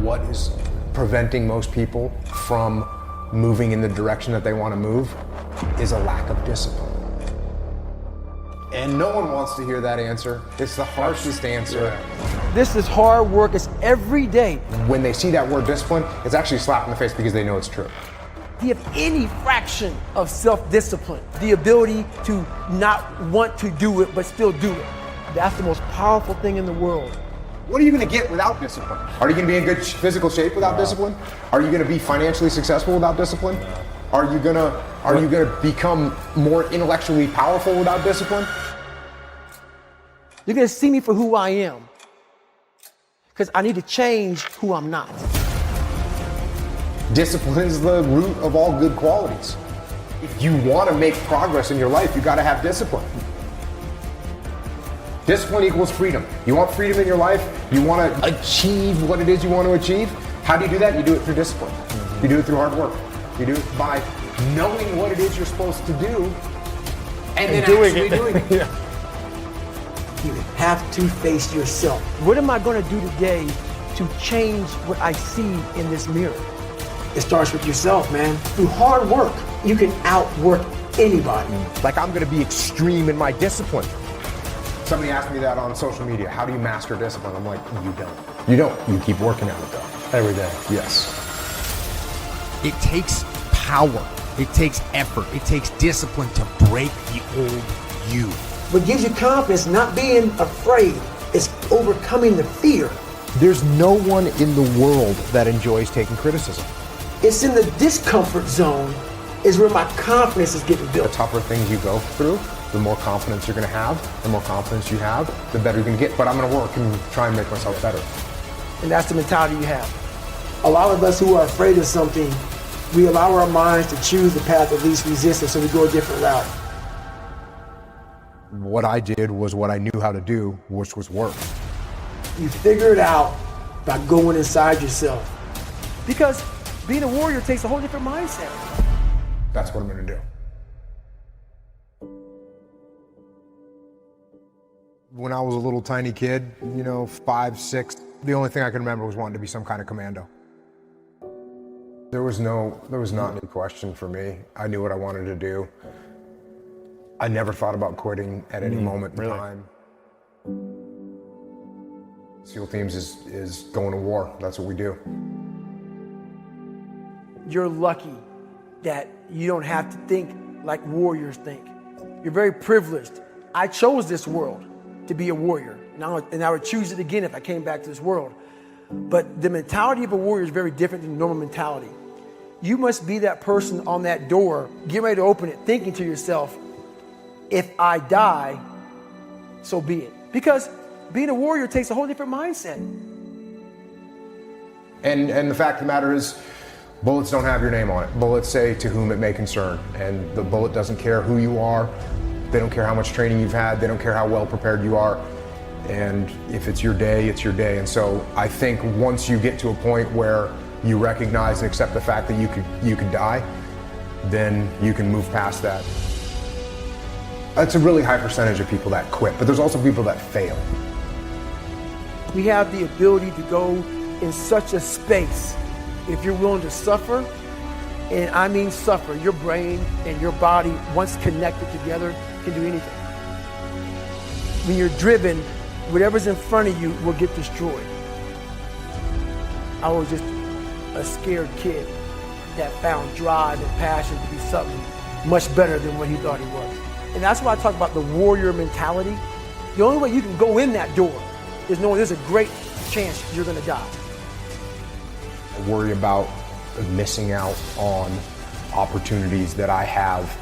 what is preventing most people from moving in the direction that they want to move, is a lack of discipline. And no one wants to hear that answer. It's the harshest answer. This is hard work. It's every day. When they see that word discipline, it's actually a slap in the face because they know it's true. Do you have any fraction of self-discipline, the ability to not want to do it but still do it? That's the most powerful thing in the world. What are you going to get without discipline? Are you going to be in good physical shape without discipline? Are you going to be financially successful without discipline? Are you going to become more intellectually powerful without discipline? You're going to see me for who I am, because I need to change who I'm not. Discipline is the root of all good qualities. If you want to make progress in your life, you got to have discipline. Discipline equals freedom. You want freedom in your life? You want to achieve what it is you want to achieve? How do you do that? You do it through discipline. You do it through hard work. You do it by knowing what it is you're supposed to do and then actually doing it. Yeah. You have to face yourself. What am I going to do today to change what I see in this mirror? It starts with yourself, man. Through hard work, you can outwork anybody. Like, I'm going to be extreme in my discipline. Somebody asked me that on social media. How do you master discipline? I'm like, you don't. You don't. You keep working at it though. Every day. Yes. It takes power. It takes effort. It takes discipline to break the old you. What gives you confidence, not being afraid, is overcoming the fear. There's no one in the world that enjoys taking criticism. It's in the discomfort zone is where my confidence is getting built. The tougher things you go through, the more confidence you're going to have. The more confidence you have, the better you're going to get. But I'm going to work and try and make myself better. And that's the mentality you have. A lot of us who are afraid of something, we allow our minds to choose the path of least resistance, so we go a different route. What I did was what I knew how to do, which was work. You figure it out by going inside yourself. Because being a warrior takes a whole different mindset. That's what I'm going to do. When I was a little tiny kid, 5, 6, the only thing I could remember was wanting to be some kind of commando. There was not any question for me. I knew what I wanted to do. I never thought about quitting at any moment in time. SEAL Teams is going to war. That's what we do. You're lucky that you don't have to think like warriors think. You're very privileged. I chose this world to be a warrior. And I would choose it again if I came back to this world. But the mentality of a warrior is very different than normal mentality. You must be that person on that door, get ready to open it, thinking to yourself, if I die, so be it. Because being a warrior takes a whole different mindset. And the fact of the matter is, bullets don't have your name on it. Bullets say to whom it may concern. And the bullet doesn't care who you are. They don't care how much training you've had. They don't care how well prepared you are. And if it's your day, it's your day. And so I think once you get to a point where you recognize and accept the fact that you could die, then you can move past that. It's a really high percentage of people that quit, but there's also people that fail. We have the ability to go in such a space if you're willing to suffer, and I mean suffer. Your brain and your body, once connected together, can do anything. When you're driven, whatever's in front of you will get destroyed. I was just a scared kid that found drive and passion to be something much better than what he thought he was. And that's why I talk about the warrior mentality. The only way you can go in that door is knowing there's a great chance you're gonna die. I worry about missing out on opportunities that I have.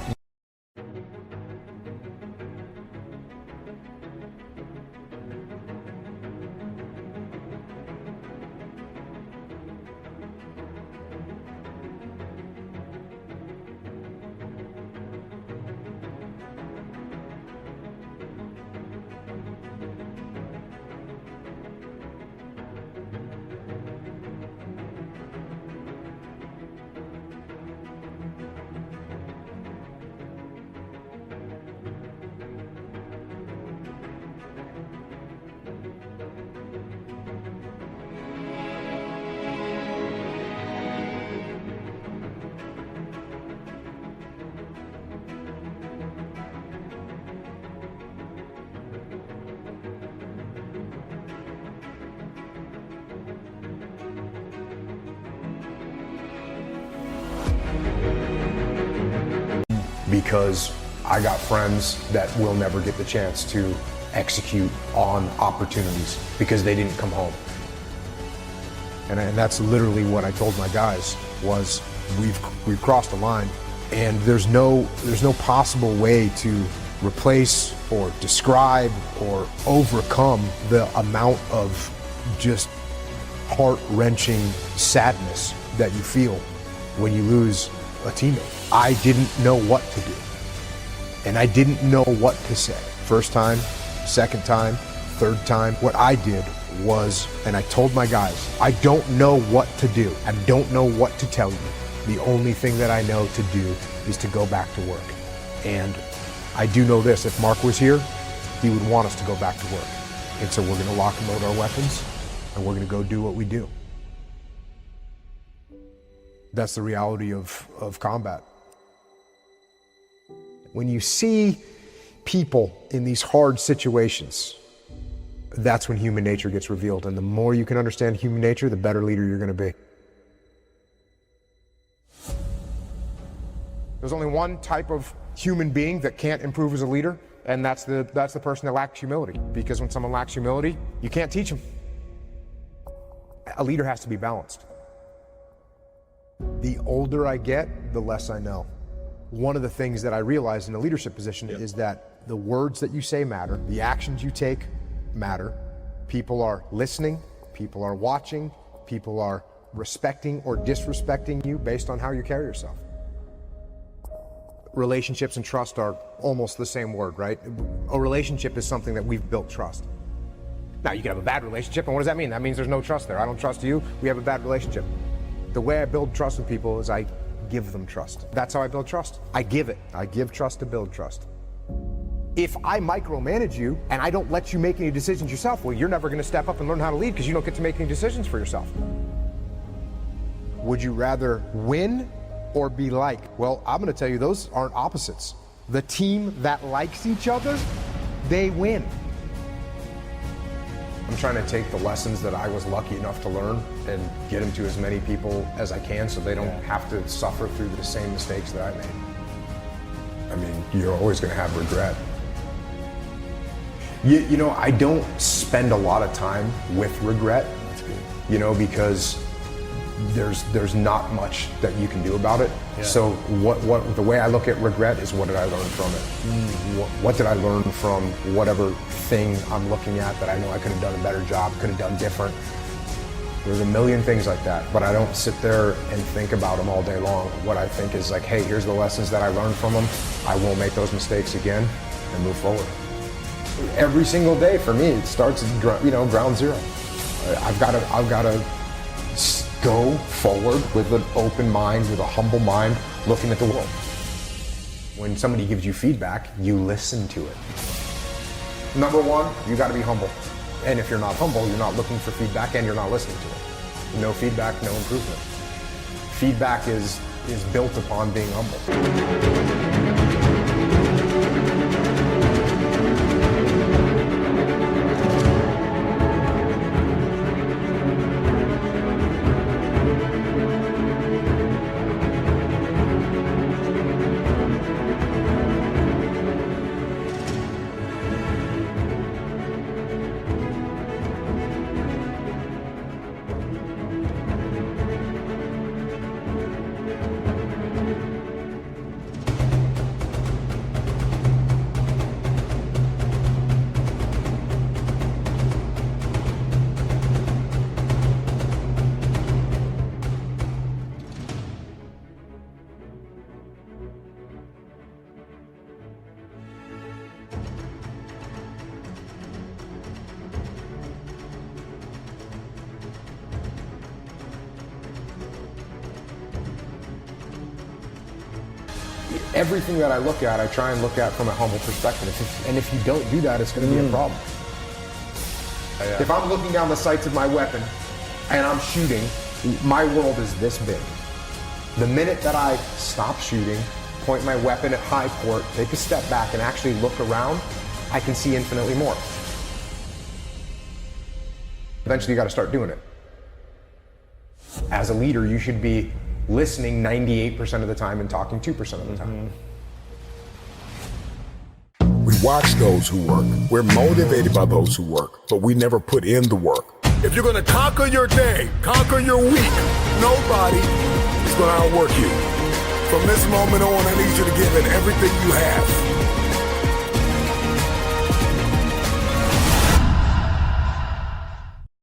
because I got friends that will never get the chance to execute on opportunities because they didn't come home. And that's literally what I told my guys was we've crossed a line, and there's no possible way to replace or describe or overcome the amount of just heart-wrenching sadness that you feel when you lose a teammate. I didn't know what to do, and I didn't know what to say. First time, second time, third time, what I did was, and I told my guys, I don't know what to do. I don't know what to tell you. The only thing that I know to do is to go back to work. And I do know this, if Mark was here, he would want us to go back to work. And so we're gonna lock and load our weapons, and we're gonna go do what we do. That's the reality of combat. When you see people in these hard situations, that's when human nature gets revealed. And the more you can understand human nature, the better leader you're gonna be. There's only one type of human being that can't improve as a leader, and that's the person that lacks humility. Because when someone lacks humility, you can't teach them. A leader has to be balanced. The older I get, the less I know. One of the things that I realized in a leadership position is that the words that you say matter, the actions you take matter. People are listening, people are watching, people are respecting or disrespecting you based on how you carry yourself. Relationships and trust are almost the same word, right? A relationship is something that we've built trust. Now, you can have a bad relationship, and what does that mean? That means there's no trust there. I don't trust you, we have a bad relationship. The way I build trust with people is I give them trust. That's how I build trust. I give it. I give trust to build trust. If I micromanage you and I don't let you make any decisions yourself, well, you're never gonna step up and learn how to lead because you don't get to make any decisions for yourself. Would you rather win or be liked? Well, I'm gonna tell you, those aren't opposites. The team that likes each other, they win. I'm trying to take the lessons that I was lucky enough to learn and get them to as many people as I can so they don't have to suffer through the same mistakes that I made. I mean, you're always gonna have regret. You know, I don't spend a lot of time with regret. That's good. You know, because there's not much that you can do about it. Yeah. So what the way I look at regret is, what did I learn from it? What did I learn from whatever thing I'm looking at that I know I could have done a better job, could have done different? There's a million things like that, but I don't sit there and think about them all day long. What I think is like, hey, here's the lessons that I learned from them. I won't make those mistakes again and move forward. Every single day for me, it starts at ground zero. I've got to go forward with an open mind, with a humble mind, looking at the world. When somebody gives you feedback, you listen to it. Number one, you got to be humble. And if you're not humble, you're not looking for feedback and you're not listening to it. No feedback, no improvement. Feedback is built upon being humble. Everything that I look at, I try and look at from a humble perspective. And if you don't do that, it's going to be a problem. If I'm looking down the sights of my weapon and I'm shooting, my world is this big. The minute that I stop shooting, point my weapon at high port, take a step back and actually look around, I can see infinitely more. Eventually you got to start doing it. As a leader, you should be listening 98% of the time and talking 2% of the time. watch those who work. We're motivated by those who work, but we never put in the work. If you're going to conquer your day, conquer your week, nobody is going to outwork you. From this moment on, I need you to give it everything you have.